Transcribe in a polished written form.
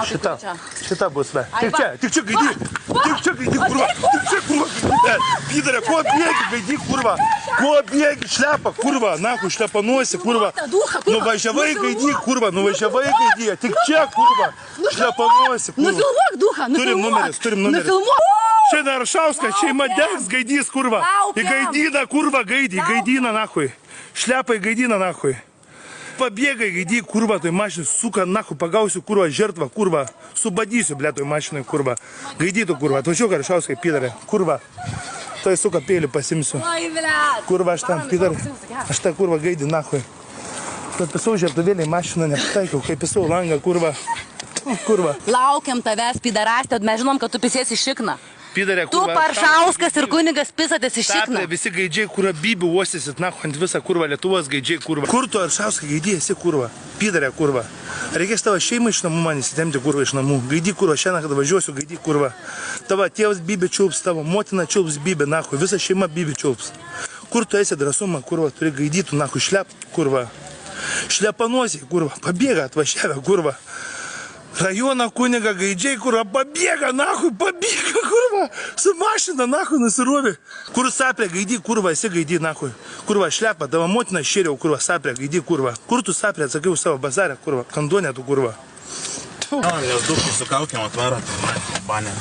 Šita bus, va. Tik čia gaidi, kurva. Pidare, ko bėgi, gaidi, kurva. Ko bėgi, šlepa, kurva. Nahu, šlepanuosi, kurva. Nuvažiavai gaidi, kurva. Nuvažiavai gaidi. Tik čia, kurva. Šlepanuosi, kurva. Nufilmuok, duha, nufilmuok. Turim numeris. Šiandien Aršauskas, šeima degs, gaidys, kurva. Į gaidyną, kurva, gaidį. Į gaidyną, nahui. Šlepa į gaidyną, nahui. Pabėgai, gaidį, kurva, toj mašinai, suka, nahu, pagausiu, kurva, žertvą, kurva. Subadysiu, ble, toj mašinai, kurva. Gaidytų, kurva. Atvažiuok, Aršauskai, pidare. Kurva. Toj suka pėlių pasimsiu. Kurva, aš tam, pidare. Aš tą, kurva, gaidį, nahui. Bet pisau žertuvėlį mašiną nepataikiau, kai pisau langą, kurva. Kurva. Laukiam tavęs, pidarastė, mes žinom, kad tu pisėsi šikną. Pidare, tu Aršauskas ir kunigas pisatės iš šikną. Visi gaidžiai, kurva, bibių uostysit, nahu, ant visą, kurva, Lietuvos gaidžiai, kurva. Kur tu, Aršauskai, gaidį esi, kurva? Pidare, kurva. Reikės tavo šeimą iš namų man įsitemti, kurva, iš namų. Gaidį, kurva, šiandien, kad važiuosiu, gaidį, kurva. Tavo tėvas bibį čiulps, tavo motina čiulps bibį, nahu, visa šeima bibį čiulps. Kur tu esi drąsumą, kurva, turi gaidytų, nahu, šlep, kurva. Šlepanuosiai, kurva, pabėga atvažiavę, kurva. Rajoną kuniga gaidžiai, kurva, pabėga, nahui, pabėga, kurva, su mašina, nahui, nusiruovi. Kur saplė gaidį, kurva, esi gaidį, nahui. Kurva, šlepa, tavo motina šėriau, kurva, saplė gaidį, kurva. Kur tu saplė, atsakiau savo bazarę, kurva, kandonė tu, kurva. Nes dukį su kaukiam atvaro, tai banė.